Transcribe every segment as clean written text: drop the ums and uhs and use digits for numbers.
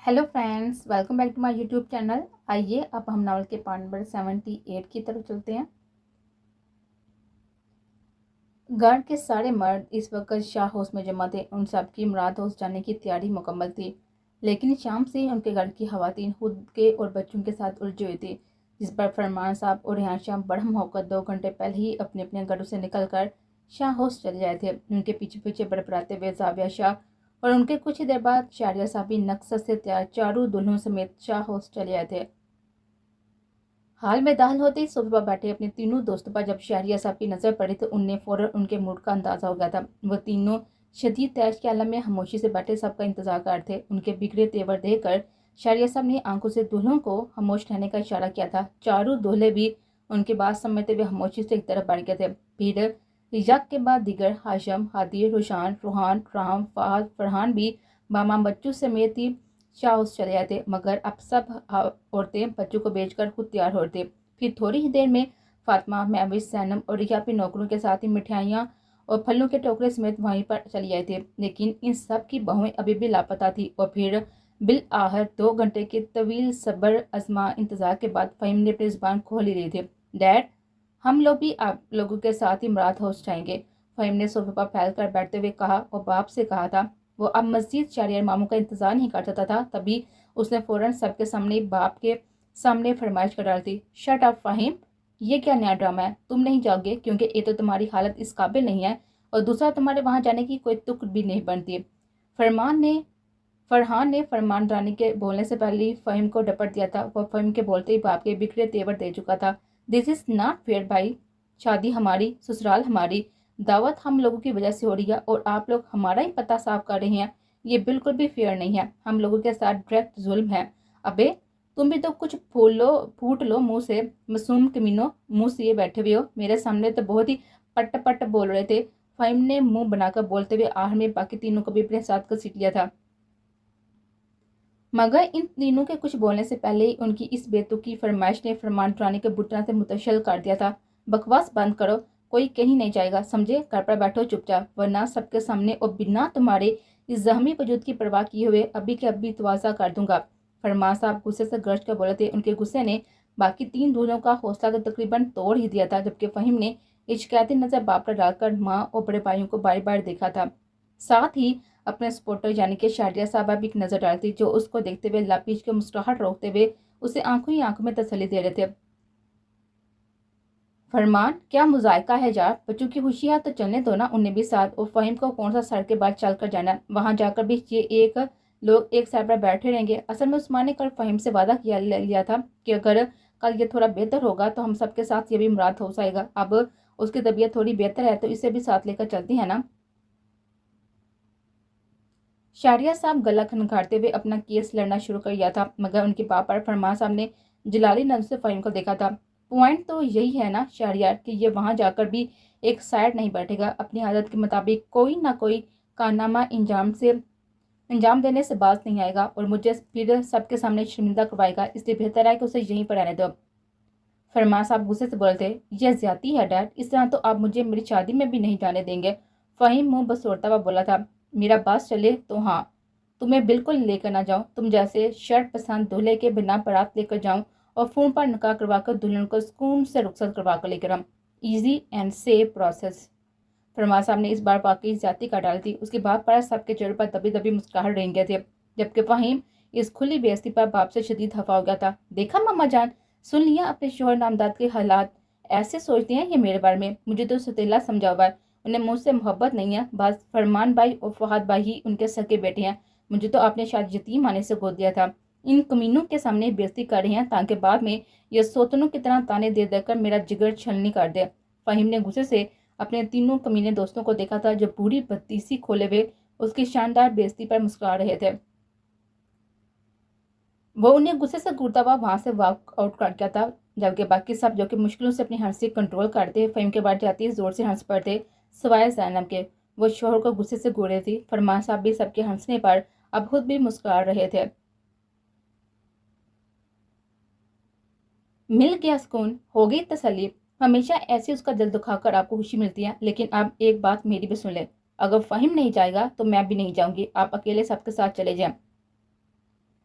Hello friends, welcome back to my YouTube channel. आइए अब हम नावल के पार्ट नंबर 78 की तरफ चलते हैं। गार्ड के सारे मर्द इस वक्त शाह हाउस में जमा थे। उन सब की मुराद हाउस जाने की तैयारी मुकम्मल थी, लेकिन शाम से ही उनके घर की खवातीन खुद के और बच्चों के साथ उलझी हुई थी, जिस पर फरमान साहब और रेहान शाह बड़हम होकर 2 घंटे पहले ही अपने अपने घरों से निकलकर शाह हाउस चले जाए थे। उनके पीछे पीछे बड़बड़ाते हुए जाविया शाह और उनके कुछ ही देर बाद शारिया साहब भी नक्सत से तैयार चारों दुल्हनों समेत शाह हाउस चले आए थे। हाल में दाखिल होते ही सोफे पर बैठे अपने तीनों दोस्तों पर जब शहरिया साहब की नजर पड़ी तो उन्हें फौरन उनके मूड का अंदाजा हो गया था। वो तीनों शदीद तैश के आलम में खामोशी से बैठे सबका इंतजार कर थे। उनके बिगड़े तेवर देखकर शहरिया साहब ने आंखों से दूल्हों को खामोश रहने का इशारा किया था। चारों दूल्हे भी उनकी बात समझते हुए खामोशी से एक तरफ बढ़ गए थे। फिर यक के बाद दिगर हाशम, हादी, रोशान, रूहान, राम, फहद, फरहान भी मामा बच्चों समेत ही शाह हाउस चले आए थे, मगर अब सब औरतें बच्चों को बेचकर खुद तैयार हो रहे थे। फिर थोड़ी ही देर में फातिमा, महविश, सैनम और रिया अपनी नौकरों के साथ ही मिठाइयाँ और फलों के टोकरे समेत वहीं पर चली आए थे, लेकिन इन सब की बहुएं अभी भी लापता थी। और फिर बिल आहर 2 घंटे के तवील सब्र अजमा इंतजार के बाद फहीम ने अपनी जुबान खोल ही रही थी। डैड, हम लोग भी आप लोगों के साथ ही मुराद हाउस जाएंगे, फहीम ने सोफे पर फैल कर बैठते हुए कहा और बाप से कहा था। वो अब मस्जिद शारियार मामू का इंतजार नहीं कर सकता था। तभी उसने फौरन सबके सामने बाप के सामने फरमाइश कर डाली थी, शट अप फहीम, ये क्या नया ड्रामा है? तुम नहीं जाओगे क्योंकि एक तो तुम्हारी हालत इस काबिल नहीं है और दूसरा तुम्हारे वहां जाने की कोई तुक भी नहीं बनती। फरहान ने फरमान रानी के बोलने से पहले ही फहीम को डपट दिया था। वह फहीम के बोलते ही बाप के बिखरे तेवर दे चुका था। दिस इज नॉट फेयर भाई, शादी हमारी, ससुराल हमारी, दावत हम लोगों की वजह से हो रही है और आप लोग हमारा ही पता साफ कर रहे हैं। ये बिल्कुल भी फेयर नहीं है, हम लोगों के साथ डायरेक्ट जुल्म है। अबे तुम भी तो कुछ फूट लो मुंह से, मासूम कमीनों, मुंह से बैठे हुए हो। मेरे सामने तो बहुत ही पट पट बोल रहे थे। फहीम ने मुंह बनाकर बोलते हुए आखिर में बाकी तीनों को भी अपने साथ घसीट लिया था, मगर इन तीनों के कुछ बोलने से पहले ही उनकी इस बेतुकी फरमाइश ने फरमान रानी के बुटना से मुतशल कर दिया था। बकवास बंद करो, कोई कहीं नहीं जाएगा, समझे? घर पर बैठो चुपचाप, वरना सबके सामने और बिना तुम्हारे इस जहमी वजूद की परवाह किए हुए अभी के अभी तवाजा कर दूंगा। फरमान साहब गुस्से से गरज कर बोले थे। उनके गुस्से ने बाकी तीन दूल्हों का हौसला तो तकरीबन तोड़ ही दिया था, जबकि फहीम ने इश्कायती नजर बाप पर डालकर माँ और बड़े भाइयों को बारी बारी देखा था। साथ ही अपने सपोर्टर यानी कि शारिया साहबा भी एक नजर डालती, जो उसको देखते हुए लापीच के मुस्कुराहट रोकते हुए उसे आंखों ही आंखों में तसल्ली दे रहे थे। फरमान, क्या मुजायका है यार, बच्चों की खुशी है तो चलने दो ना उन्हें भी साथ। और फहीम को कौन सा सड़क के बाद चल कर जाना, वहां जाकर भी ये एक लोग एक साइड पर बैठे रहेंगे। असल में उस्मान ने कल फहीम से वादा किया लिया था कि अगर कल ये थोड़ा बेहतर होगा तो हम सबके साथ ये भी मुराद हो जाएगा। अब उसकी तबीयत थोड़ी बेहतर है तो इसे भी साथ लेकर चलती है ना। शारिया साहब गला खनखारते हुए अपना केस लड़ना शुरू कर दिया था, मगर उनके पापा फरमान साहब ने जलाली नजर से फहीम को देखा था। पॉइंट तो यही है ना शारिया कि ये वहां जाकर भी एक साइड नहीं बैठेगा। अपनी आदत के मुताबिक कोई ना कोई कारनामा अंजाम देने से बाज नहीं आएगा और मुझे फिर सबके सामने शर्मिंदा करवाएगा, इसलिए बेहतर है कि उसे यहीं पर रहने दो। फरमान साहब गुस्से से बोलते, यह ज्यादती है डैड, इस तरह तो आप मुझे मेरी शादी में भी नहीं जाने देंगे। फहीम मुंह बसोड़ता हुआ बोला था, मेरा बास चले तो हाँ, तुम्हें बिल्कुल लेकर ना जाऊं, तुम जैसे शर्ट पसंद दूल्हे के बिना बारात लेकर जाऊं और फोन पर निकाह करवाकर दुल्हन को सुकून से रुखसत करवा कर लेकर आऊं। Easy and safe process. Farman साहब ने इस बार वाकई ज्यादती कर डाली थी। उसकी बात पर सबके चेहरे पर दबी दबी मुस्कुराहट रेंग गए थे, जबकि फहीम इस खुली बेइज्जती पर बाप से शदीद खफा हो गया था। देखा मामा जान, सुन लिया अपने शोहर नामदाद के हालात, ऐसे सोचते हैं ये मेरे बारे में, मुझे तो सतीला समझा हुआ है। उन्हें मुझसे मोहब्बत नहीं है, बस फरमान भाई और फहद भाई ही उनके सके बेटे हैं। मुझे तो आपने शायद यतीम आने से गोद दिया था। इन कमीनों के सामने बेइज्जती कर रहे हैं ताकि बाद में ये सोतनों की तरह ताने दे देकर मेरा जिगर छलनी कर दे। फहीम ने गुस्से से अपने तीनों कमीने दोस्तों को देखा था, जो पूरी बत्तीसी खोले हुए उसकी शानदार बेइज्जती पर मुस्कुरा रहे थे। वो उन्हें गुस्से से घूरता हुआ वहां से वॉक आउट कर गया था, जबकि बाकी सब जो कि मुश्किलों से अपनी हंसी कंट्रोल करते फहीम के बाद जाती जोर से हंस पड़ते, सिवाय जैनब के। वो शोहर को गुस्से से घूर रही थी। फरमान साहब भी सबके हंसने पर अब खुद भी मुस्कुरा रहे थे। मिल गया सुकून, हो गई तसल्ली। हमेशा ऐसे उसका दिल दुखाकर आपको खुशी मिलती है, लेकिन अब एक बात मेरी भी सुन ले, अगर फहीम नहीं जाएगा तो मैं भी नहीं जाऊंगी, आप अकेले सबके साथ चले जाएं।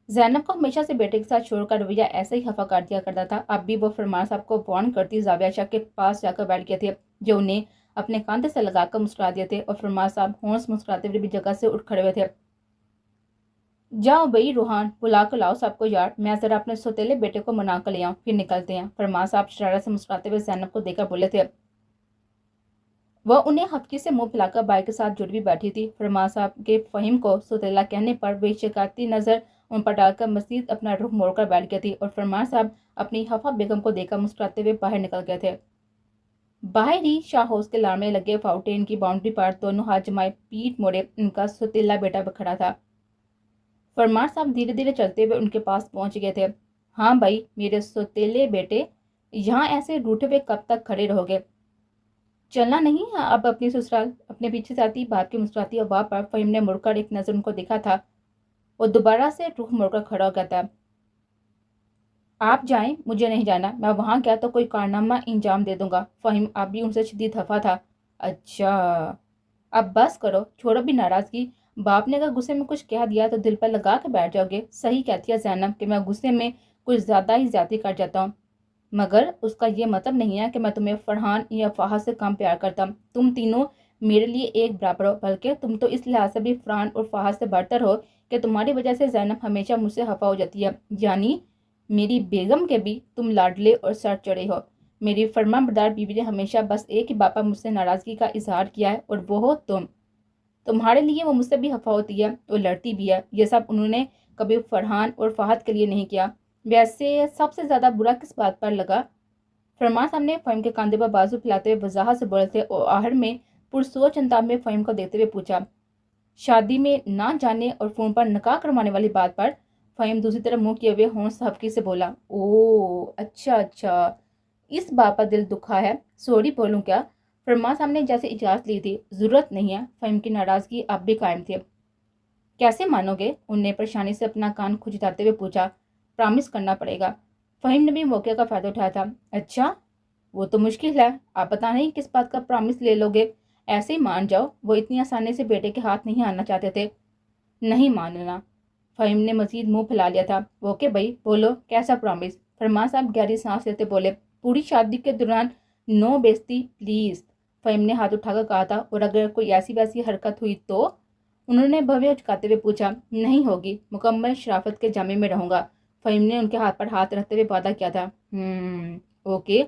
जैनब को हमेशा से बेटे के साथ शोर का रवैया ऐसे ही खफा कर दिया करता था। अब भी वो फरमान साहब को वार्न करती जाविया शाह के पास जाकर बैठ गए थे, जो उन्हें अपने कांधे से लगाकर मुस्कुरा दिए थे, और फरमान साहब होंस मुस्कुराते हुए भी जगह से उठ खड़े हुए थे। जाओ भाई रूहान, बुला कर लाओ सबको यार, मैं जरा अपने सौतेले बेटे को मना कर ले आऊं, फिर निकलते हैं। फरमान साहब शरारत से मुस्कुराते हुए जैनब को देखकर बोले थे। वह उन्हें हफ्की से मुंह फैलाकर बाई के साथ जुड़ भी बैठी थी। फरमान साहब के फहीम को सौतेला कहने पर वे शिकायती नजर उन पर डालकर मजीद अपना रुख मोड़कर बैठ गई थी, और फरमान साहब अपनी हफा बेगम को देखकर मुस्कुराते हुए बाहर निकल गए थे। बाहर ही शाह हाउस के लाड़ में लगे फाउंटेन की बाउंड्री पर दोनों हाथ जमाए पीठ मोड़े उनका सौतेला बेटा खड़ा था। फरमान साहब धीरे धीरे चलते हुए उनके पास पहुंच गए थे। हाँ भाई मेरे सौतेले बेटे, यहाँ ऐसे रूठे हुए कब तक खड़े रहोगे? चलना नहीं है अब अपनी ससुराल? अपने पीछे से आती बाप की मुस्कुराती आवाज़ पर फहीम ने मुड़कर एक नजर उनको देखा था और दोबारा से रुख मोड़कर खड़ा हो गया था। आप जाएं, मुझे नहीं जाना, मैं वहां गया तो कोई कारनामा इंजाम दे दूंगा। फहीम आप भी उनसे शदीद खफा था। अच्छा, अब बस करो, छोड़ो भी नाराजगी। बाप ने अगर गुस्से में कुछ कह दिया तो दिल पर लगा के बैठ जाओगे। सही कहती है जैनब कि मैं गुस्से में कुछ ज्यादा ही ज्यादती कर जाता हूँ, मगर उसका ये मतलब नहीं है कि मैं तुम्हें फरहान या फाहा से कम प्यार करता। तुम तीनों मेरे लिए एक बराबर हो, बल्कि तुम तो इस लिहाज से भी फरहान और फाहा से बढ़तर हो कि तुम्हारी वजह से जैनब हमेशा मुझसे खफा हो जाती है। यानी मेरी बेगम के भी तुम लाडले और सर चढ़े हो। मेरी फरमाबरदार बीवी ने हमेशा बस एक ही बात पर मुझसे नाराजगी का इजहार किया है, और वो हो तुम्हारे लिए। वो मुझसे भी खफा होती है और लड़ती भी है। ये सब उन्होंने कभी फरहान और फाहद के लिए नहीं किया। वैसे सबसे ज्यादा बुरा किस बात पर लगा? फरमान सामने फहीम के कंधे पर बाजू फैलाते हुए वजाहत से बोले थे, और आहर में पुरसोच अंदाज में फहीम को देखते हुए पूछा। शादी में ना जाने और फोन पर निकाह करवाने वाली बात पर फहीम दूसरी तरफ मुंह किए हुए होंस हफ्की से बोला। ओ अच्छा अच्छा, इस बात पर दिल दुखा है, सॉरी बोलूं क्या? फरमान साहब ने जैसे इजाजत ली थी। जरूरत नहीं है। फहीम की नाराजगी अब भी कायम थी। कैसे मानोगे? उनने परेशानी से अपना कान खुजलाते हुए पूछा। प्रॉमिस करना पड़ेगा। फहीम ने भी मौके का फायदा उठाया था। अच्छा, वो तो मुश्किल है, आप पता नहीं किस बात का प्रॉमिस ले लोगे। ऐसे ही मान जाओ, वो इतनी आसानी से बेटे के हाथ नहीं आना चाहते थे। नहीं मानना। फहीम ने मजीद मुंह फैला लिया था। ओके भाई बोलो, कैसा प्रॉमिस? फरमान साहब गहरी सांस लेते बोले। पूरी शादी के दौरान नो बेइज्जती प्लीज। फहीम ने हाथ उठाकर कहा था, और अगर कोई ऐसी वैसी हरकत हुई तो? उन्होंने भव्य उचकाते हुए पूछा। नहीं होगी, मुकम्मल शराफत के जामे में रहूंगा। फहीम ने उनके हाथ पर हाथ रखते हुए वादा किया था। ओके,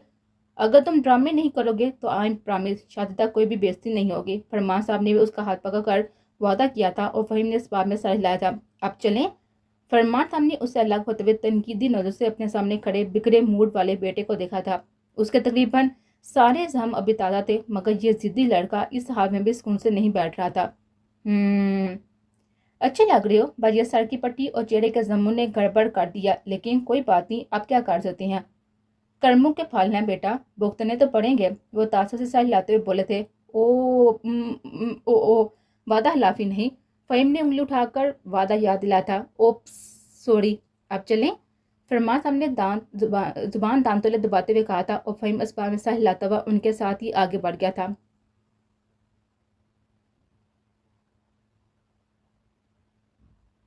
अगर तुम ड्रामे नहीं करोगे तो आई प्रॉमिस शादी तक कोई भी बेइज्जती नहीं होगी। फरमान साहब ने भी उसका हाथ पकड़कर वादा किया था, और फहीम ने इस बात में सर हिलाया था। अब चलें? फरमान साहब ने उससे अलग होते हुए तनकीदी नजर से अपने सामने खड़े बिगड़े मूड वाले बेटे को देखा था। उसके तकरीबन सारे जहम अभी ताज़ा थे, मगर ये जिद्दी लड़का इस हाल में भी सुकून से नहीं बैठ रहा था। अच्छे लग रहे हो, बस ये सर की पट्टी और चेहरे के जम्मू ने गड़बड़ कर दिया, लेकिन कोई बात नहीं, अब क्या कर सकते हैं। कर्मों के फल हैं बेटा, भुगतने तो पड़ेंगे। वो तासा से सर हिलाते हुए बोले थे। ओ वादा हिलाफी नहीं। फहीम ने उंगली उठाकर वादा याद दिलाया था। ओप्स सॉरी, अब चलें? फरमान साहब ने जुबान दांत तले दबाते हुए कहा था, और फहीम इस बार में सर हिलाता हुआ उनके साथ ही आगे बढ़ गया था।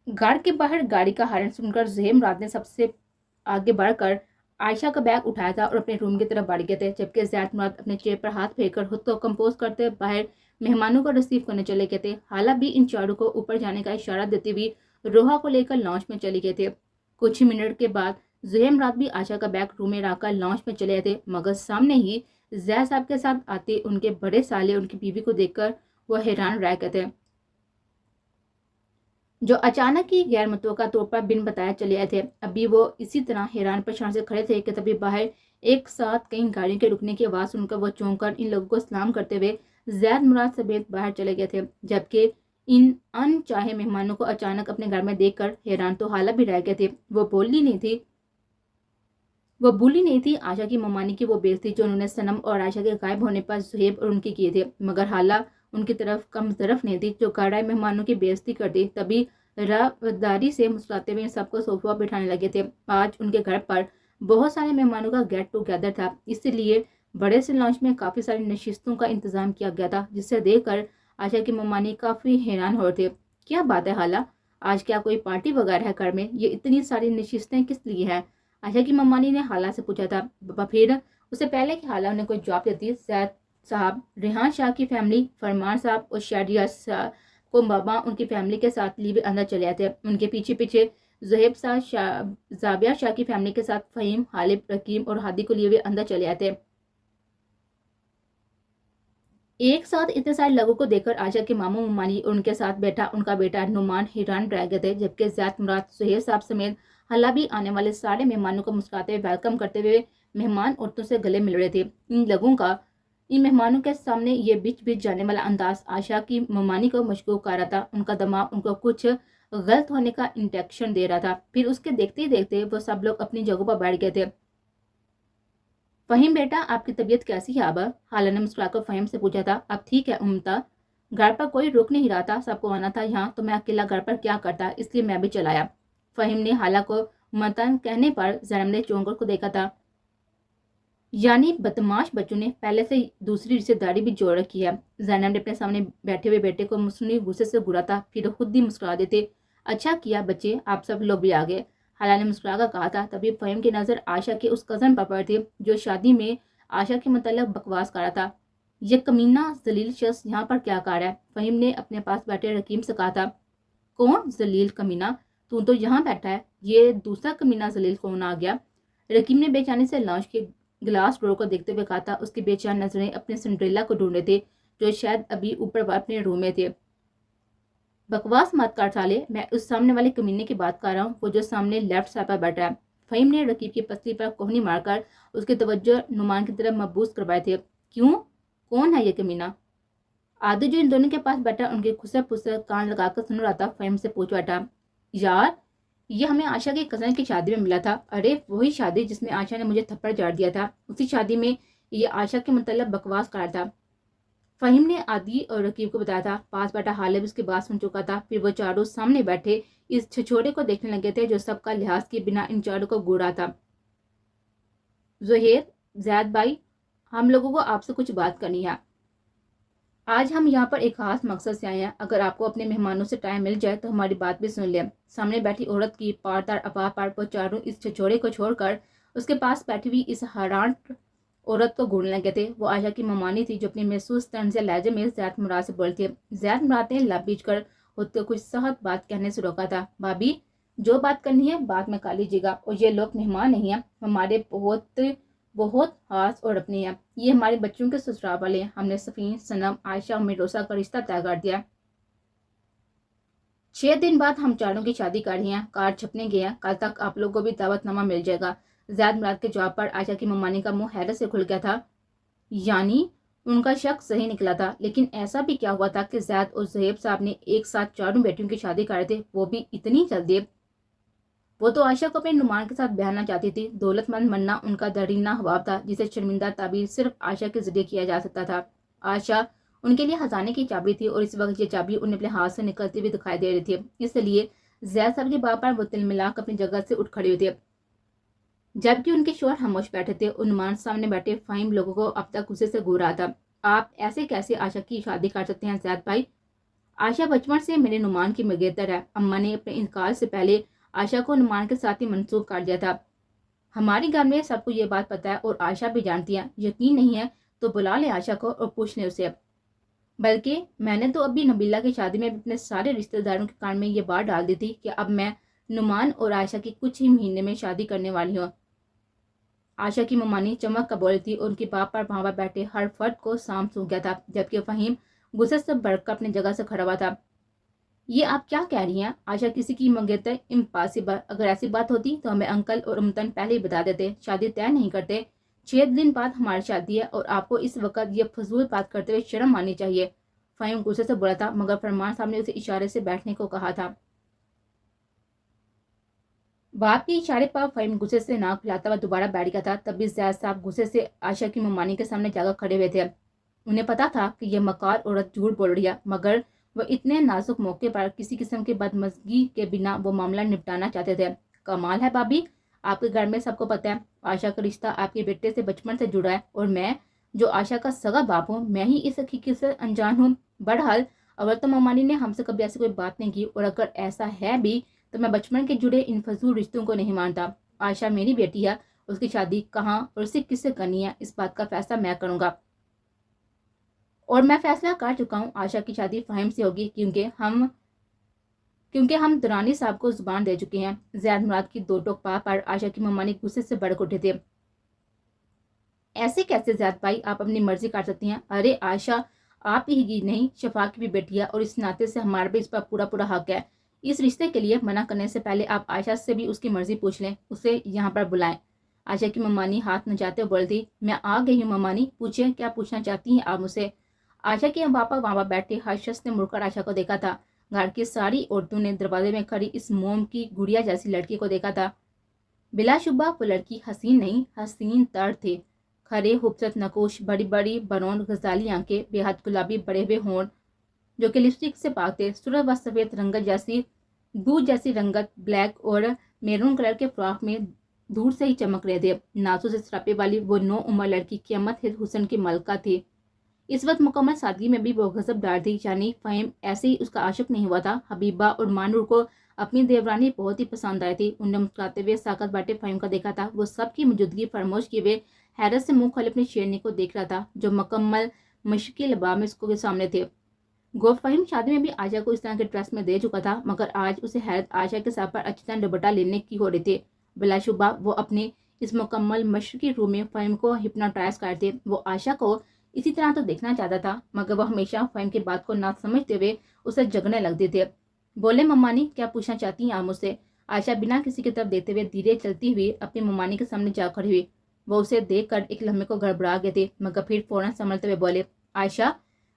गार्ड के बाहर गाड़ी का हॉर्न सुनकर ज़हीम रात ने सबसे आगे बढ़कर आयशा का बैग उठाया था और अपने रूम की तरफ बढ़ गए थे, जबकि ज़ैद मुराद अपने चेयर पर हाथ फेंककर खुद को कंपोज करते बाहर मेहमानों को रिसीव करने चले गए थे। हाला भी इन चारों को ऊपर जाने का इशारा देती हुई रोहा को लेकर लॉन्च में चले गए थे। कुछ ही मिनट के बाद ज़हीम रात भी आयशा का बैग रूम में रखकर लॉन्च में चले गए थे, मगर सामने ही ज़ैद साहब के साथ आते उनके बड़े साले उनकी बीवी को देखकर वह हैरान रह गए थे, जो अचानक ही गैर मुतवक्का तौर पर बिन बताए चले आए थे। अभी वो इसी तरह हैरान परेशान से खड़े थे कि तभी बाहर एक साथ कई गाड़ियों के रुकने की आवाज़ सुनकर वो चौंक कर इन लोगों को सलाम करते हुए ज़ैद मुराद समेत बाहर चले गए थे, जबकि इन अनचाहे मेहमानों को अचानक अपने घर में देखकर हैरान तो हाला भी रह गए थे। वो भूली नहीं थी आयशा की ममानी की वो बेइज्जती जो उन्होंने सनम और आयशा के गायब होने पर सुहेब और उनकी किए थे, मगर हाला उनकी तरफ कम तरफ नहीं थी, जो गाड़ा मेहमानों की बेइज्जती कर दी। तभी रावदारी से मुस्कुराते हुए सबको सोफा बिठाने लगे थे। आज उनके घर पर बहुत सारे मेहमानों का गेट टुगेदर था, इसलिए बड़े से लॉन्च में काफ़ी सारी नशिस्तों का इंतजाम किया गया था, जिसे देखकर आयशा की ममानी काफ़ी हैरान हो रहे थे। क्या बात है हाला, آج کیا کوئی پارٹی وغیرہ ہے گھر میں؟ یہ اتنی ساری نشستیں کس لیے ہیں؟ عائشہ کی ممانی نے حالہ سے پوچھا تھا۔ پھر اسے پہلے کہ حالہ انہیں کوئی جواب دیتی، زید صاحب، ریحان شاہ کی فیملی، فرمان صاحب اور شہریار صاحب کو ماما ان کی فیملی کے ساتھ لیے اندر چلے آتے۔ ان کے پیچھے پیچھے زہیب شاہ، زابیہ شاہ کی فیملی کے ساتھ فہیم، حالب، رکیم اور ہادی کو لیے اندر چلے آتے۔ ایک ساتھ اتنے سارے لوگوں کو دیکھ کر عائشہ کے ماموں ممانی اور ان کے ساتھ بیٹھا ان کا بیٹا نعمان حیران رہ گئے تھے، جبکہ زید، مراد، سہیل صاحب سمیت حالہ بھی آنے والے سارے مہمانوں کو مسکراتے ہوئے ویلکم کرتے ہوئے مہمان عورتوں سے گلے مل رہے تھے۔ ان مہمانوں کے سامنے یہ بچ بچ جانے والا انداز عائشہ کی ممانی کو مشکوک کر رہا تھا۔ ان کا دماغ ان کو کچھ غلط ہونے کا انٹیکشن دے رہا تھا۔ پھر اس کے دیکھتے ہی دیکھتے وہ سب لوگ اپنی جگہوں پر بیٹھ گئے تھے۔ فہیم بیٹا، آپ کی طبیعت کیسی ہے ابا؟ حالہ نے مسکرا کر فہیم سے پوچھا تھا۔ اب ٹھیک ہے امتا، گھر پر کوئی رک نہیں رہا تھا، سب کو آنا تھا یہاں، تو میں اکیلا گھر پر کیا کرتا، اس لیے میں بھی چلایا۔ فہیم نے حالہ کو متن کہنے پر زینب نے چونکر کو دیکھا تھا، یعنی بدماش بچوں نے پہلے سے دوسری رشتہ داری بھی جوڑ رکھی ہے۔ زینب نے اپنے سامنے بیٹھے ہوئے بیٹے کو مصنوعی غصے سے گھورا تھا، پھر خود بھی مسکرا دیتے۔ اچھا کیا بچے، آپ سب لوگ بھی آگے، حالہ نے مسکرا کر کہا تھا۔ تبھی فہیم کی نظر عائشہ کے اس کزن پر پڑی تھی جو شادی میں عائشہ کے متعلق بکواس کر رہا تھا۔ یہ کمینہ ذلیل شخص یہاں پر کیا کر رہا ہے؟ فہیم نے اپنے پاس بیٹھے رکیم سے کہا تھا۔ کون ذلیل کمینہ؟ تو یہاں بیٹھا ہے، یہ دوسرا کمینہ ذلیل کون آ گیا؟ رکیم نے بے چینی سے لانچ کے گلاس ڈور کو دیکھتے ہوئے کہا تھا۔ اس کی بے چین نظریں اپنے سنڈریلا کو ڈھونڈ رہے تھے جو شاید ابھی اوپر اپنے روم میں تھے۔ بکواس مت کر سالے، میں اس سامنے والے کمینے کی بات کر رہا ہوں، وہ جو سامنے لیفٹ سائڈ پر بیٹھا ہے۔ فہیم نے رکیب کی پسلی پر کوہنی مار کر اس کی توجہ نعمان کی طرف مبوس کروائے تھے۔ کیوں؟ کون ہے یہ کمینہ؟ عادل جو ان دونوں کے پاس بیٹھا ان کے خسر پسر کان لگا کر سن رہا تھا، فہیم سے پوچھ بیٹھا۔ یار، یہ ہمیں عائشہ کے کزن کی شادی میں ملا تھا۔ ارے وہی شادی جس میں عائشہ نے مجھے تھپڑ جاڑ دیا تھا، اسی شادی میں یہ عائشہ کے متعلق بکواس کر رہا تھا۔ فہیم نے عادی اور رکیب کو بتایا تھا۔ پاس بیٹھا حالب اس کی بات سن چکا تھا۔ پھر وہ چاروں سامنے بیٹھے اس چھچوڑے کو دیکھنے لگے تھے جو سب کا لحاظ کے بنا ان چاروں کو گھورا تھا۔ زہیر، زید بھائی، ہم لوگوں کو آپ سے کچھ بات کرنی ہے۔ آج ہم یہاں پر ایک خاص مقصد سے آئے ہیں۔ اگر آپ کو اپنے مہمانوں سے ٹائم مل جائے تو ہماری بات بھی سن لیں۔ سامنے بیٹھی عورت کی پاردار افواہ پر وہ چاروں اس چھچوڑے کو چھوڑ کر اس کے پاس بیٹھی ہوئی اس حیران عورت کو گھورنے لگے تھے۔ وہ عائشہ کی ممانی تھی جو اپنی محسوس طنز لہجے میں زید مراد سے بولتی تھی۔ زید مراد نے لب بیچ کر خود کو کچھ سخت بات کہنے سے روکا تھا۔ بھابی، جو بات کرنی ہے بعد میں کر لیجیے گا، اور یہ لوگ مہمان نہیں ہیں، ہمارے بہت خاص اور اپنے ہیں، یہ ہمارے بچوں کے سسرال والے ہیں۔ ہم نے صفین، صنم، عائشہ اور روسا کا رشتہ طے کر دیا۔ 6 دن بعد ہم چاروں کی شادی کر رہی ہیں، کارڈ چھپنے گئے ہیں، کل تک آپ لوگوں کو بھی دعوت نامہ مل جائے گا۔ زید مراد کے جواب پر عائشہ کی ممانی کا منہ حیرت سے کھل گیا تھا، یعنی ان کا شک صحیح نکلا تھا۔ لیکن ایسا بھی کیا ہوا تھا کہ زید اور زہیب صاحب نے ایک ساتھ چاروں بیٹیوں کی شادی کر رہے تھے، وہ بھی اتنی جلدی؟ وہ تو عائشہ کو اپنے نعمان کے ساتھ بہانا چاہتی تھی۔ دولت مند بننا ان کا درینہ خواب تھا جسے شرمندہ تعبیر صرف عائشہ کے ذریعے کیا جا سکتا تھا۔ عائشہ ان کے لیے خزانے کی چابی تھی اور اس وقت یہ چابی انہیں اپنے ہاتھ سے نکلتی ہوئی دکھائی دے رہی تھی، اس لیے زید صاحب کی بات پر وہ تل ملا کر اپنی جگہ سے اٹھ کھڑے ہوئے تھے، جبکہ ان کے شوہر خاموش بیٹھے تھے اور نعمان سامنے بیٹھے فہیم لوگوں کو اب تک غصے سے گھور رہا تھا۔ آپ ایسے کیسے عائشہ کی شادی کر سکتے ہیں زید بھائی؟ عائشہ بچپن سے میرے نعمان کی مگیتر ہے، اماں نے اپنے انتقال سے پہلے عائشہ کو نعمان کے ساتھ ہی منسوخ کر دیا تھا۔ ہمارے گھر میں سب کو یہ بات پتہ ہے اور عائشہ بھی جانتی ہے۔ یقین نہیں ہے تو بلا لیں عائشہ کو اور پوچھ لیں اسے۔ بلکہ میں نے تو ابھی نبیلہ کی شادی میں اپنے سارے رشتہ داروں کے کان میں یہ بات ڈال دی تھی کہ اب میں نعمان اور عائشہ کی کچھ ہی مہینے میں شادی کرنے والی ہوں۔ عائشہ کی ممانی چمک کر بولی تھی اور ان کی بات پر وہاں پر بیٹھے ہر فرد کو سام سو گیا تھا، جبکہ فہیم غصے سے بڑھ کر اپنی جگہ سے کھڑا ہوا تھا۔ یہ آپ کیا کہہ رہی ہیں؟ عائشہ کسی کی منگیتر؟ امپاسبل، اگر ایسی بات ہوتی تو ہمیں انکل اور امتن پہلے ہی بتا دیتے، شادی طے نہیں کرتے۔ 6 دن بعد ہماری شادی ہے اور آپ کو اس وقت یہ فضول بات کرتے ہوئے شرم آنی چاہیے۔ فہیم غصے سے بولا تھا، مگر فرمان صاحب نے اسے اشارے سے بیٹھنے کو کہا تھا۔ باپ کے اشارے پر فہیم غصے سے ناک پھلاتا ہوا دوبارہ بیٹھ گیا تھا۔ تبھی زید صاحب غصے سے عائشہ کی ممانی کے سامنے جا کر کھڑے ہوئے تھے۔ انہیں پتا تھا کہ یہ مکار عورت جھوٹ بول رہی ہے، مگر وہ اتنے نازک موقع پر کسی قسم کی بدمزگی کے بنا وہ معاملہ نپٹانا چاہتے تھے۔ کمال ہے بھابی، آپ کے گھر میں سب کو پتہ ہے عائشہ کا رشتہ آپ کے بیٹے سے بچپن سے جڑا ہے، اور میں جو عائشہ کا سگا باپ ہوں، میں ہی اس حقیقت سے انجان ہوں۔ بہرحال अव्वल तो ममानी ने हमसे कभी ऐसी कोई बात नहीं की, और अगर ऐसा है भी तो मैं बचपन के जुड़े इन फजूल रिश्तों को नहीं मानता। आयशा मेरी बेटी है, उसकी शादी कहाँ और उसे किससे करनी है, इस बात का फैसला मैं करूँगा। और मैं फैसला कर चुका हूँ, आयशा की शादी फ़हीम से होगी, क्योंकि हम दुरानी साहब को जुबान दे चुके हैं। ज़ैद मुराद की दो टोक पा पर आयशा की मम्मा ने गुस्से से भड़क उठे थे। ऐसे कैसे ज़ैद भाई, आप अपनी मर्जी कर सकती हैं। अरे आयशा, आप ही नहीं, शफा की भी बेटी है, और इस नाते से हमारे भी इस पर पूरा पूरा हक है। इस रिश्ते के लिए मना करने से पहले आप आयशा से भी उसकी मर्जी पूछ लें, उसे यहाँ पर बुलाएं। आयशा की मम्मानी हाथ नचाते हुए बोल दी, मैं आ गई हूँ मम्मानी, पूछें क्या पूछना चाहती हैं आप मुझसे। आयशा के पापा वहाँ बैठे हर शख्स ने मुड़कर आयशा को देखा था। घर की सारी औरतों ने दरवाजे में खड़ी इस मोम की गुड़िया जैसी लड़की को देखा था। बिलाशुबा वो लड़की हसीन नहीं, हसीन तर थी। खरे खूबसूरत नकोश, बड़ी बड़ी बरौन गजाली आंखें, बेहद गुलाबी बड़े हुए होंठ जो कि लिपस्टिक से पाक थे, सुरख व सफ़ेद रंगत जैसी दूध जैसी रंगत, ब्लैक और मैरून कलर के फ्रॉक में दूर से ही चमक रहे थे। नासों से सरापे वाली वो नौ उम्र लड़की क़यामत हुस्न की मलका थी। इस वक्त मुकम्मल सादगी में भी वो गजबदार थी, यानी फ़हीम ऐसे ही उसका आशिक नहीं हुआ था। हबीबा और मानूर को अपनी देवरानी बहुत ही पसंद आई थी। उन्हें मुस्कुराते हुए साकत बाटे फ़हीम का देखा था। वो सबकी मौजूदगी फरामोश किए हुए हैरत से मुंह खोले अपनी शेरनी को देख रहा था, जो मुकम्मल मशक़ी लबाब में उसको के सामने थे। गो फ़हीम शादी में भी आयशा को इस तरह के ड्रेस में दे चुका था, मगर आज उसे हैरत आयशा के सर पर अच्छी तरह दुपट्टा लेने की हो रही थी। बिलाशुबा वो अपने इस मुकम्मल मशरक़ी रूप में फ़हीम को हिप्नोटाइज करते। वो आयशा को इसी तरह तो देखना चाहता था, मगर वह हमेशा फ़हीम की बात को ना समझते हुए उसे जगने लगते थे। बोले मम्मानी, क्या पूछना चाहती हैं आप मुझसे। आयशा बिना किसी की तरफ देते हुए धीरे चलती हुई अपनी मम्मानी के सामने जा खड़ी हुई। वो उसे देखकर एक लम्हे को गड़बड़ा गए थे, मगर फिर फौरन संभलते हुए बोले, आयशा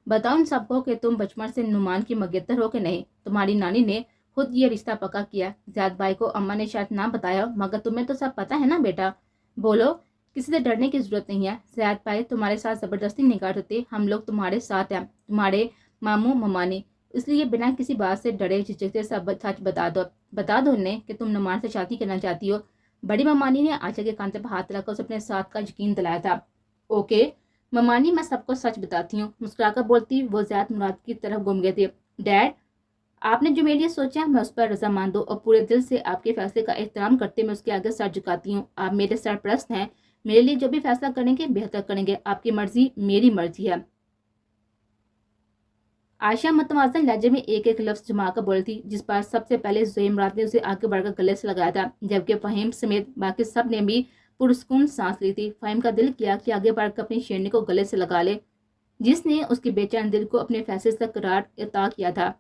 बताओ इन सबको कि तुम बचपन से नुमान की मंगेतर हो कि नहीं। तुम्हारी नानी ने खुद ये रिश्ता पक्का किया। ज़ैद भाई को अम्मा ने शायद ना बताया, मगर तुम्हें तो सब पता है ना बेटा। बोलो, किसी से डरने की जरूरत नहीं है। ज़ैद भाई तुम्हारे साथ ज़बरदस्ती नहीं कर सकते, हम लोग तुम्हारे साथ हैं, तुम्हारे मामू ममानी। इसलिए बिना किसी बात से डरे झिझकते सब सच बता दो उन्हें कि तुम नुमान से शादी करना चाहती हो। बड़ी ममानी ने आयशा के कांधे पर हाथ रखकर उसे अपने साथ का यकीन दिलाया था। ओके ममानी, मैं सबको सच बताती हूँ, मुस्कुराकर बोलती वो ज़ैद मुराद की तरफ घूम गए थे। डैड, आपने जो मेरे लिए सोचा मैं उस पर रजामंद हूँ, और पूरे दिल से आपके फैसले का एहतराम करते मैं उसके आगे सर झुकाती हूँ। आप मेरे सरपरस्त हैं, मेरे लिए जो भी फैसला करेंगे बेहतर करेंगे। आपकी मर्जी मेरी मर्जी है। आयशा मतवाज़न लहजे में एक एक लफ्ज़ जमा कर बोली थी, जिस पर सबसे पहले ज़ुहैब मुराद ने उसे आगे बढ़कर गले से लगाया था, जबकि फ़हीम समेत बाकी सब ने भी पुरसकून सांस ली थी। फ़हीम का दिल किया कि आगे बढ़कर अपनी शेरनी को गले से लगा ले, जिसने उसके बेचैन दिल को अपने फैसले से करार अता किया था।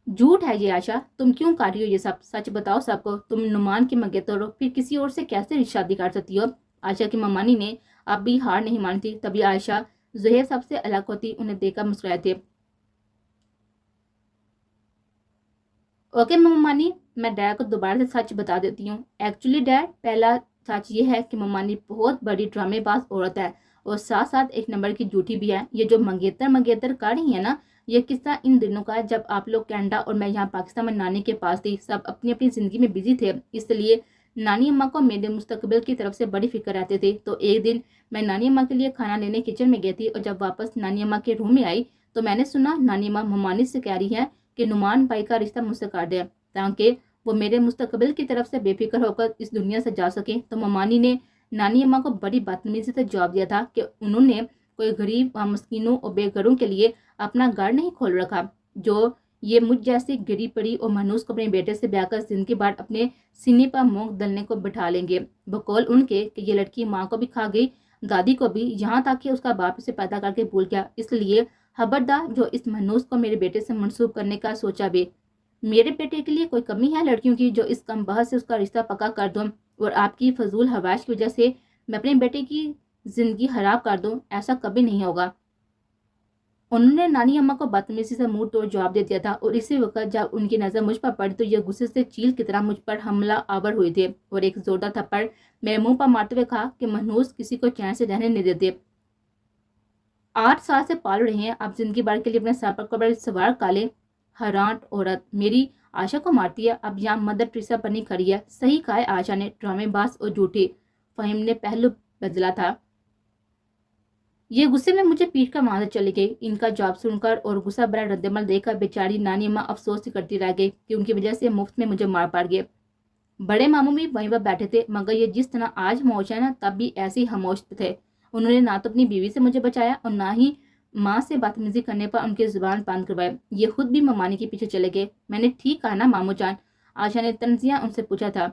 झूठ है ये आयशा, तुम क्यों कर रही हो ये सब। सच बताओ सबको, तुम नुमान की मंगेतर हो, फिर किसी और से कैसे शादी कर सकती हो। आयशा की ममानी ने अब भी हार नहीं मानी थी। तभी आयशा ज़ुहैब सबसे अलग होती उन्हें देखकर मुस्कुराए थे। ओके ममानी, मैं डैड को दोबारा से सच बता देती हूँ। एक्चुअली डैड, पहला सच ये है कि ममानी बहुत बड़ी ड्रामेबाज औरत है, और साथ साथ एक नंबर की झूठी भी है। ये जो मंगेतर कर रही है ना, ये किस्सा इन दिनों का है जब आप लोग कनाडा और मैं यहाँ पाकिस्तान में नानी के पास थी। सब अपनी अपनी ज़िंदगी में बिजी थे, इसलिए नानी अम्मा को मेरे मुस्तकबिल की तरफ से बड़ी फिक्र रहती थी। तो एक दिन मैं नानी अम्मा के लिए खाना लेने किचन में गई थी, और जब वापस नानी अम्मा के रूम में आई तो मैंने सुना नानी अम्मा ममानी से कह रही है कि नुमान भाई का रिश्ता मुझसे काट दे, ताकि वो मेरे मुस्तकबिल की तरफ से बेफिक्र होकर इस दुनिया से जा सके। तो ममानी ने नानी अम्मा को बड़ी बदतमीजी से जवाब दिया था कि उन्होंने कोई गरीब व मस्किनों और बेघरों के लिए अपना घर नहीं खोल रखा, जो ये मुझ जैसी गिरी पड़ी और मनूस को अपने बेटे से ब्याह कर जिंदगी भर अपने सीने पर मोंग दलने को बिठा लेंगे। बकौल उनके कि ये लड़की माँ को भी खा गई, दादी को भी, यहाँ तक कि उसका बाप उसे पैदा करके भूल गया। इसलिए खबरदार जो इस मनूस को मेरे बेटे से मंसूब करने का सोचा भी। मेरे बेटे के लिए कोई कमी है लड़कियों की जो इस कम बहस से उसका रिश्ता पक्का कर दूं, और आपकी फजूल हवाश की वजह से मैं अपने बेटे की जिंदगी खराब कर दूं, ऐसा कभी नहीं होगा। उन्होंने नानी अम्मा को बदतमीजी से मुंह तोड़ जवाब दे दिया था, और इसी वक्त जब उनकी नज़र मुझ पर पड़ी तो ये गुस्से से चील की तरह मुझ पर हमला आवर हुए थे, और एक जोरदार थप्पड़ मेरे मुंह पर मारते हुए कहा कि मनहूस किसी को चैन से रहने नहीं देते। 8 साल से पाल रहे हैं, अब जिंदगी भर के लिए अपने सर पर कपड़े सवार काले हराट औरत मेरी आशा को मारती है। अब यहाँ मदर टेरेसा बनी खड़ी है। सही कहा है आशा ने, ड्रामेबाज और झूठी। फ़हीम ने पहलू बदला था। یہ غصے میں مجھے پیٹ کر وہاں سے چلی گئی۔ ان کا جواب سن کر اور غصہ بھرا ردعمل دیکھ کر بیچاری نانی اماں افسوس ہی کرتی رہ گئی کہ ان کی وجہ سے مفت میں مجھے مار پڑ گئے۔ بڑے ماموں بھی وہیں پر بیٹھے تھے، مگر یہ جس طرح آج خاموش ہے نا، تب بھی ایسے ہی خاموش تھے۔ انہوں نے نہ تو اپنی بیوی سے مجھے بچایا اور نہ ہی ماں سے بدتمیزی کرنے پر ان کی زبان بند کروائی۔ یہ خود بھی ممانی کے پیچھے چلے گئے۔ میں نے ٹھیک کہا نا ماموں جان؟ آشا نے تنزیہ ان سے پوچھا تھا،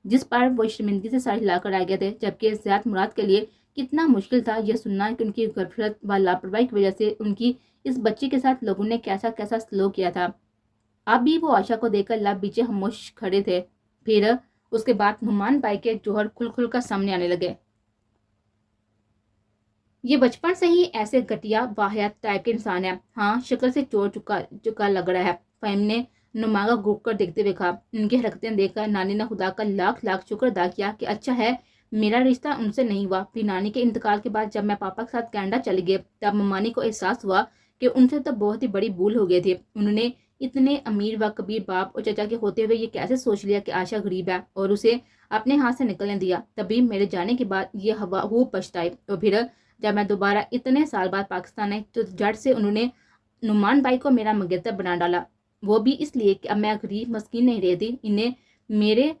جس پر وہ شرمندگی سے سر ہلا کر آ گئے تھے، جبکہ زیاد مراد کے لیے کتنا مشکل تھا یہ سننا کہ ان کی غفلت و لاپرواہی کی وجہ سے ان کی اس بچی کے ساتھ لوگوں نے کیسا کیسا سلوک کیا تھا۔ اب بھی وہ آشا کو دیکھ کر لب پیچھے خاموش کھڑے تھے۔ پھر اس کے بعد نعمان بھائی کے جوہر کھل کھل کر سامنے آنے لگے۔ یہ بچپن سے ہی ایسے گھٹیا واحد ٹائپ کے انسان ہے۔ ہاں، شکل سے چور چکا لگ رہا ہے، فہیم نے نعمان کو گھک کر دیکھتے ہوئے کہا۔ ان کی حرکتیں دیکھ کر نانی نے خدا کا لاکھ لاکھ شکر ادا کیا کہ اچھا ہے میرا رشتہ ان سے نہیں ہوا۔ پھر نانی کے انتقال کے بعد جب میں پاپا کے ساتھ کینیڈا چلی گئی، تب ممانی کو احساس ہوا کہ ان سے تو بہت ہی بڑی بھول ہو گئی تھی۔ انہوں نے اتنے امیر و کبیر باپ اور چچا کے ہوتے ہوئے یہ کیسے سوچ لیا کہ آشا غریب ہے اور اسے اپنے ہاتھ سے نکلنے دیا۔ تبھی میرے جانے کے بعد یہ ہوا ہو پچھتائی، اور پھر جب میں دوبارہ اتنے سال بعد پاکستان آئی تو جٹ سے انہوں نے نعمان بھائی کو میرا منگیتر بنا ڈالا، وہ بھی اس لیے کہ اب میں غریب مسکین نہیں رہتی۔ انہیں میرے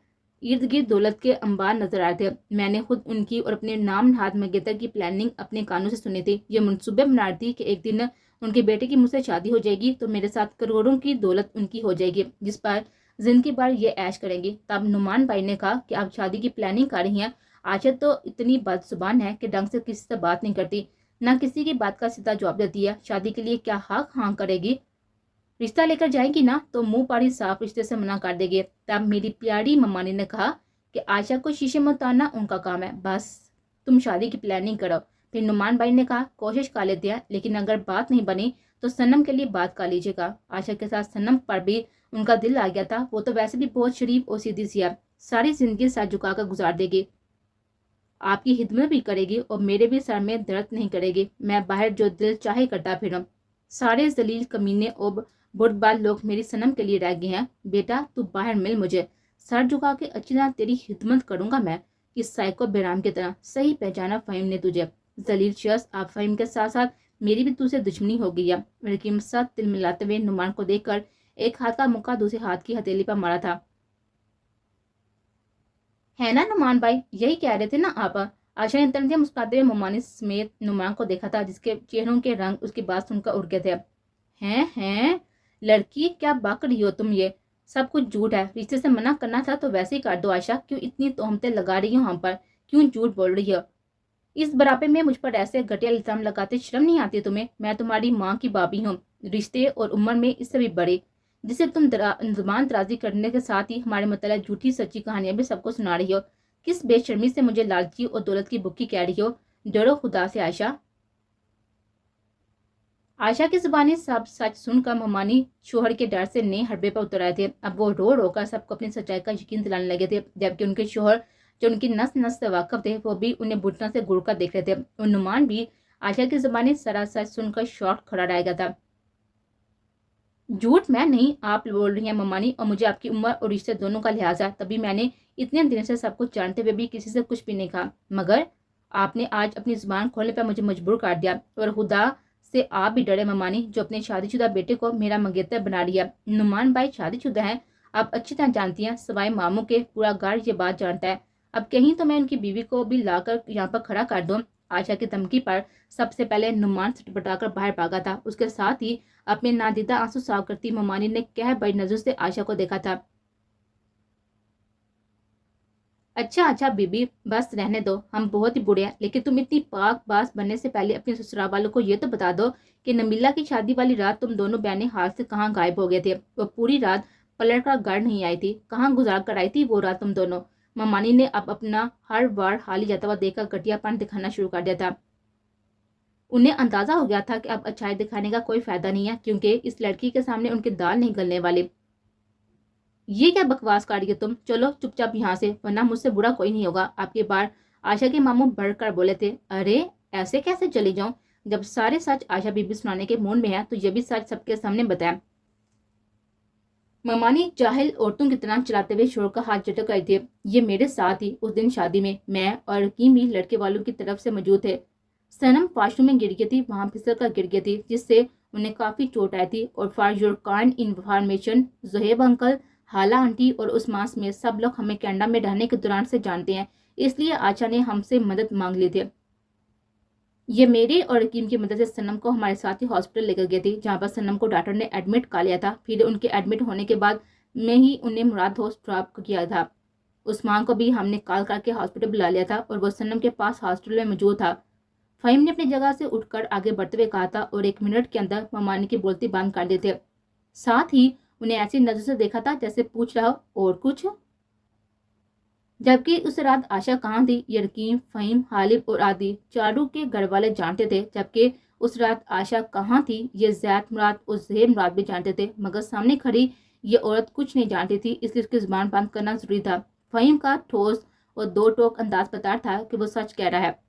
ارد گرد دولت کے انبار نظر آئے تھے۔ میں نے خود ان کی اور اپنے نام نہاد منگیتر کی پلاننگ اپنے کانوں سے سنی تھی۔ یہ منصوبے بنا رہی تھی کہ ایک دن ان کے بیٹے کی مجھ سے شادی ہو جائے گی تو میرے ساتھ کروڑوں کی دولت ان کی ہو جائے گی، جس پر زندگی بھر یہ عیش کریں گی۔ تب نعمان بھائی نے کہا کہ آپ شادی کی پلاننگ کر رہی ہیں؟ آشا تو اتنی بد زبان ہے کہ ڈنگ سے کسی سے بات نہیں کرتی، نہ کسی کی بات کا سیدھا جواب دیتی ہے۔ شادی کے لیے کیا حق ہاں کرے گی؟ رشتہ لے کر جائے گی نا تو منہ پاڑی صاف رشتے سے منع کر دے گی۔ تب میری پیاری ممانی نے کہا کہ آشا کو شیشے میں اتارنا ان کا کام ہے، بس تم شادی کی پلاننگ کرو۔ پھر نعمان بھائی نے کہا کوشش کر لیتے ہیں، لیکن اگر بات نہیں بنی تو سنم کے لیے بات کر لیجیے گا۔ آشا کے ساتھ سنم پر بھی ان کا دل آ گیا تھا۔ وہ تو ویسے بھی بہت شریف اور سیدھی سی ہے، ساری زندگی سر جھکا کر گزار دے گی، آپ کی خدمت بھی کرے گی اور میرے بھی سر میں درد نہیں کرے گی۔ میں باہر جو دل چاہے کرتا پھروں۔ سارے ذلیل کمینے اور بت بال لوگ میری سنم کے لیے رہ گئے ہیں۔ بیٹا تو باہر مل مجھے، سر جھکا کے اچھی طرح تیری خدمت کروں گا میں، اس سائیکو بیرام کی طرح۔ صحیح پہچانا فہیم نے تجھے، ذلیل شخص۔ آپ فہیم کے ساتھ ساتھ میری بھی تجھ سے دشمنی ہو گئی ہے۔ رقیم ساتھ تل ملاتے ہوئے نعمان کو دیکھ کر ایک ہاتھ کا مکہ دوسرے ہاتھ کی ہتھیلی پر مارا تھا۔ ہے نا نعمان بھائی، یہی کہہ رہے تھے نا آپ؟ آشا نے تنزیہ مسکراتے ہوئے ممانی سمیت نعمان کو دیکھا تھا، جس کے چہروں کے رنگ اس کی بات سن کر اڑ گئے تھے۔ ہیں لڑکی، کیا بک رہی ہو تم؟ یہ سب کچھ جھوٹ ہے۔ رشتے سے منع کرنا تھا تو ویسے ہی کر دو آشا، کیوں اتنی تہمتیں لگا رہی ہو ہم پر؟ کیوں جھوٹ بول رہی ہو؟ اس بڑھاپے میں مجھ پر ایسے گھٹیا الزام لگاتے شرم نہیں آتی تمہیں؟ میں تمہاری ماں کی بابی ہوں، رشتے اور عمر میں اس سے بھی بڑی، جسے تم زبان درازی کرنے کے ساتھ ہی ہمارے متعلق جھوٹی سچی کہانیاں بھی سب کو سنا رہی ہو۔ کس بے شرمی سے مجھے لالچی اور دولت کی بھوکی کہہ رہی ہو؟ ڈرو خدا سے آشا۔ آشا کی زبانی سب سچ سن کر ممانی شوہر کے ڈر سے نئے حربے پر اتر آئے تھے۔ اب وہ رو رو کر سب کو اپنی سچائی کا یقین دلانے لگے تھے، جبکہ ان کے شوہر جو ان کی نس نس سے واقف تھے، وہ بھی انہیں بھٹنا سے گڑ کر دیکھ رہے تھے، اور نعمان بھی آشا کی زبانی سرا سچ سن کر شوق کھڑا رہ گیا تھا۔ جھوٹ میں نہیں، آپ بول رہی ہیں ممانی، اور مجھے آپ کی عمر اور رشتے دونوں کا لحاظ ہے، تبھی میں نے اتنے دن سے سب کچھ جانتے ہوئے بھی کسی سے کچھ بھی نہیں کہا، مگر آپ نے آج اپنی زبان کھولنے پر مجھے مجبور کر دیا، اور خدا سے آپ بھی ڈرے ممانی، جو اپنے شادی شدہ بیٹے کو میرا منگیتر بنا رہی ہے۔ نعمان بھائی شادی شدہ ہیں، آپ اچھی طرح جانتی ہیں، سوائے ماموں کے پورا گھر یہ بات جانتا ہے۔ اب کہیں تو میں ان کی بیوی کو بھی لا کر یہاں پر کھڑا کر دوں۔ آشا کی دھمکی پر سب سے پہلے نعمان سٹپٹا کر باہر بھاگا تھا، اس کے ساتھ ہی اپنے نادیدہ آنسو صاف کرتی ممانی نے کہہ بڑی نظر سے آشا کو دیکھا تھا۔ اچھا بی بی، بس رہنے دو، ہم بہت ہی برے ہیں، لیکن تم اتنی پاک باز بننے سے پہلے اپنے سسرال والوں کو یہ تو بتا دو کہ نمیلہ کی شادی والی رات تم دونوں بہنیں ہاتھ سے کہاں غائب ہو گئے تھے؟ وہ پوری رات پلٹ کر گھر نہیں آئی تھی، کہاں گزار کر آئی تھی وہ رات تم دونوں؟ ممانی نے اب اپنا ہر وار حالی جاتا ہوا دیکھ کر گٹیا پن دکھانا شروع کر دیا تھا۔ انہیں اندازہ ہو گیا تھا کہ اب اچھائی دکھانے کا کوئی فائدہ نہیں ہے، کیونکہ اس لڑکی کے سامنے ان کے دال نہیں گلنے والے۔ یہ کیا بکواس کر رہی ہے تم؟ چلو چپ چاپ یہاں سے، ورنہ مجھ سے برا کوئی نہیں ہوگا۔ آپ کے بار آشا کے ماموں بڑھ کر بولے تھے۔ ارے ایسے کیسے چلی جاؤں؟ جب سارے سچ آشا بی بی سنانے کے موڈ میں ہے تو یہ بھی سچ سب کے سامنے بتایا۔ ممانی جاہل عورتوں کی طرح چلاتے ہوئے شوہر کا ہاتھ جھٹک رہی تھی۔ یہ میرے ساتھ ہی اس دن شادی میں میں اور رقیم بھی لڑکے والوں کی طرف سے موجود تھے۔ सनम वॉशरूम में गिर गई थी, वहां फिसल कर गिर गई थी, जिससे उन्हें काफी चोट आई थी। और for your kind information, Zuhaib uncle, हाला आंटी और उस्मान समेत सब लोग हमें कनाडा में रहने के दौरान से जानते हैं, इसलिए आशा ने हमसे मदद मांग ली थी। ये मेरे और रकीम की मदद से सनम को हमारे साथ ही हॉस्पिटल लेकर गए थे, जहाँ पर सनम को डॉक्टर ने एडमिट कर लिया था। फिर उनके एडमिट होने के बाद में ही उन्हें मुराद हाउस ड्रॉप किया था। उस्मान को भी हमने कॉल करके हॉस्पिटल बुला लिया था और वो सनम के पास हॉस्पिटल में मौजूद था। फ़हीम ने अपनी जगह से उठकर आगे बढ़ते हुए कहा था और 1 मिनट के अंदर ममानी की बोलती बंद कर दी थी। साथ ही उन्हें ऐसी नजर से देखा था जैसे पूछ रहा हो और कुछ। जबकि उस रात आशा कहाँ थी, ये रकीम, फ़हीम, हालिब और आदि चारों के घर वाले जानते थे। जबकि उस रात आशा कहाँ थी, ये ज़ैद मुराद और ज़ुहैब मुराद भी जानते थे, मगर सामने खड़ी ये औरत कुछ नहीं जानती थी, इसलिए उसकी जुबान बंद करना जरूरी था। फ़हीम का ठोस और दो टोक अंदाज बता था कि वो सच कह रहा है,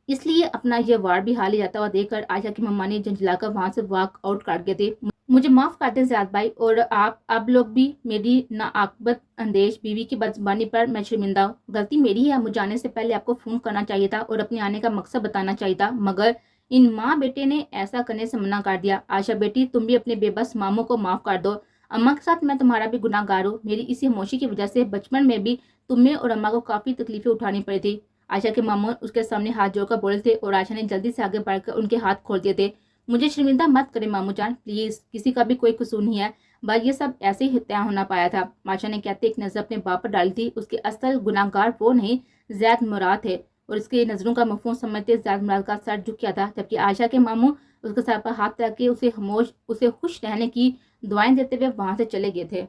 इसलिए अपना यह वार्ड भी हाल ही जाता हुआ देखकर आशा की मम्मा ने झंझलाकर वहां से वॉक आउट कर गए थे। मुझे माफ कर दें ज़ियाद भाई, और आप लोग भी, मेरी नाआकबत अंदेश बीवी की बदजुबानी पर मैं शर्मिंदा हूँ। गलती मेरी है, मुझे आने से पहले आपको फ़ोन करना चाहिए था और अपने आने का मकसद बताना चाहिए था, मगर इन माँ बेटे ने ऐसा करने से मना कर दिया। आशा बेटी, तुम भी अपने बेबस मामों को माफ़ कर दो। अम्मा के साथ मैं तुम्हारा भी गुनाहगार हूँ। मेरी इसी खामोशी की वजह से बचपन में भी तुम्हें और अम्मा को काफ़ी तकलीफें उठानी पड़ी थी। आशा के मामू उसके सामने हाथ जोड़कर बोले थे और आशा ने जल्दी से आगे बढ़कर उनके हाथ खोल दिए थे। मुझे शर्मिंदा मत करें मामू जान, प्लीज़, किसी का भी कोई कसूर नहीं है, बस ये सब ऐसे ही तय होना पाया था। आशा ने कहते एक नज़र अपने बाप पर डाली थी। उसके असल गुनाहगार वो नहीं, ज़ैद मुराद है, और इसकी नज़रों का मफहूम समझते ज़ैद मुराद का सर झुक गया था। जबकि आशा के मामू उसके सर पर हाथ रख के उसे खुश रहने की दुआएं देते हुए वहां से चले गए थे।